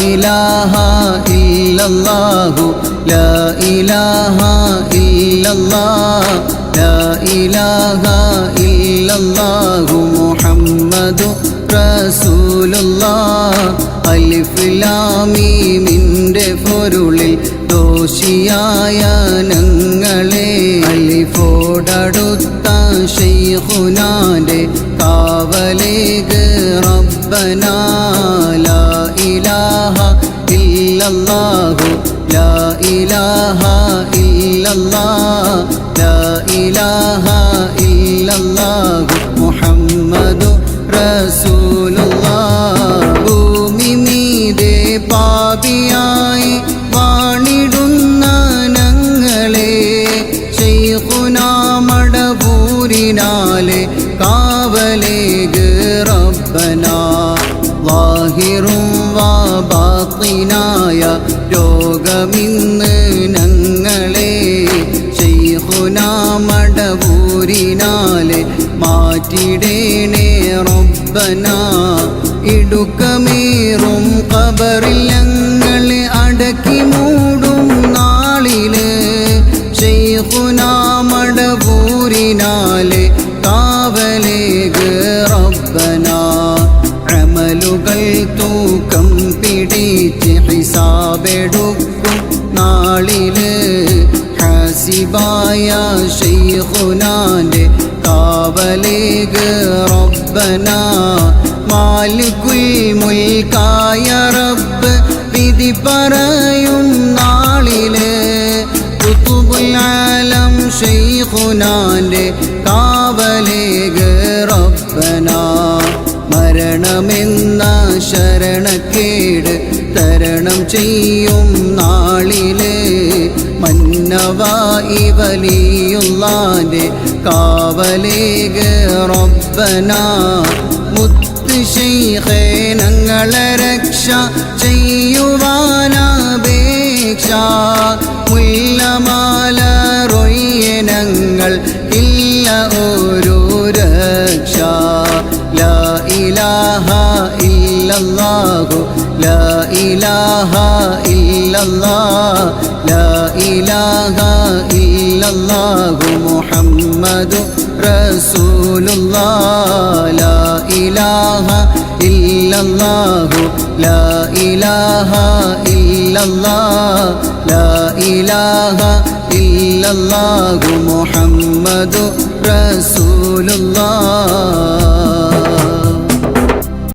ഇലാഹ ഇല്ലല്ലാഹു ലാ ഇലാഹ ഇല്ലല്ലാഹ് ലാ ഇലാഹ ഇല്ലല്ലാഹു മുഹമ്മദു റസൂലുള്ളാഹ് അലിഫ് ലാം മീമിന്റെ പൊരുളിൽ ദോഷിയായ ഞങ്ങളെ അലിഫോടടുത്ത ശൈഖുനാന്റെ കാവലേക് റബ്ബനാ ലാ ഇലാഹ ഇല്ലല്ലാഹു ലാ ഇലാഹ ഇല്ലല്ലാഹ് ലാ ഇലാഹ ഇല്ലല്ലാഹു മുഹമ്മദു റസൂലുള്ളാഹ് ഭൂമി മീതെ പാപിയായി വാണിടുന്ന ഞങ്ങളെ ശൈഖുനാ മടവൂരിനാലെ കാവലേക് റബ്ബനാ ളാഹിറും വബാത്തിനായ രോഗമിന്ന് ഞങ്ങളെ ശൈഖുനാ മടവൂരിനാലെ മാറ്റിടേണേ റബ്ബനാ ഇടുക്കമേറും ഖബറിൽ ഞങ്ങളെ അടക്കി മൂടും നാളില് ശൈഖുനാ മടവൂരിനാലെ കാവലേക് റബ്ബനാ അമലുകൾ തൂക്കം പിടിച്ച് ഹിസാബെടുക്കും നാളില് ഹസിബായ ശൈഖുനാന്റെ കാവലേക് റബ്ബനാ മാലികുൽ മുൽക്കായ റബ്ബ് വിധി പറയും നാളില് ഖുതുബുൽ ആലം ശൈഖുനാന്റെ കാവലേക് റബ്ബനാ മരണമെന്ന ശരണക്കേട് തരണം ചെയ്യും നാളില് മന്നവായി വലിയുള്ളാന്റെ കാവലേക് റബ്ബനാ മുത്ത് ശൈഖേ ഞങ്ങളെ രക്ഷ ചെയ്യുവാനപേക്ഷ മുല്ലമാല റൊയ്യെ ഞങ്ങൾ ഇല്ല ഒരു രക്ഷ ലാ ഇലാഹ ഇല്ലല്ലാഹു ലാ ഇലാഹ ഇല്ലല്ലാഹ് ലാ ഇലാഹ ഇല്ലല്ലാഹു മുഹമ്മദു റസൂലുള്ളാഹ് ലാ ഇലാഹ ഇല്ലല്ലാഹു ലാ ഇലാഹ ഇല്ലല്ലാഹ് ലാ ഇലാഹ ഇല്ലല്ലാഹു മുഹമ്മദു റസൂലുള്ളാഹ്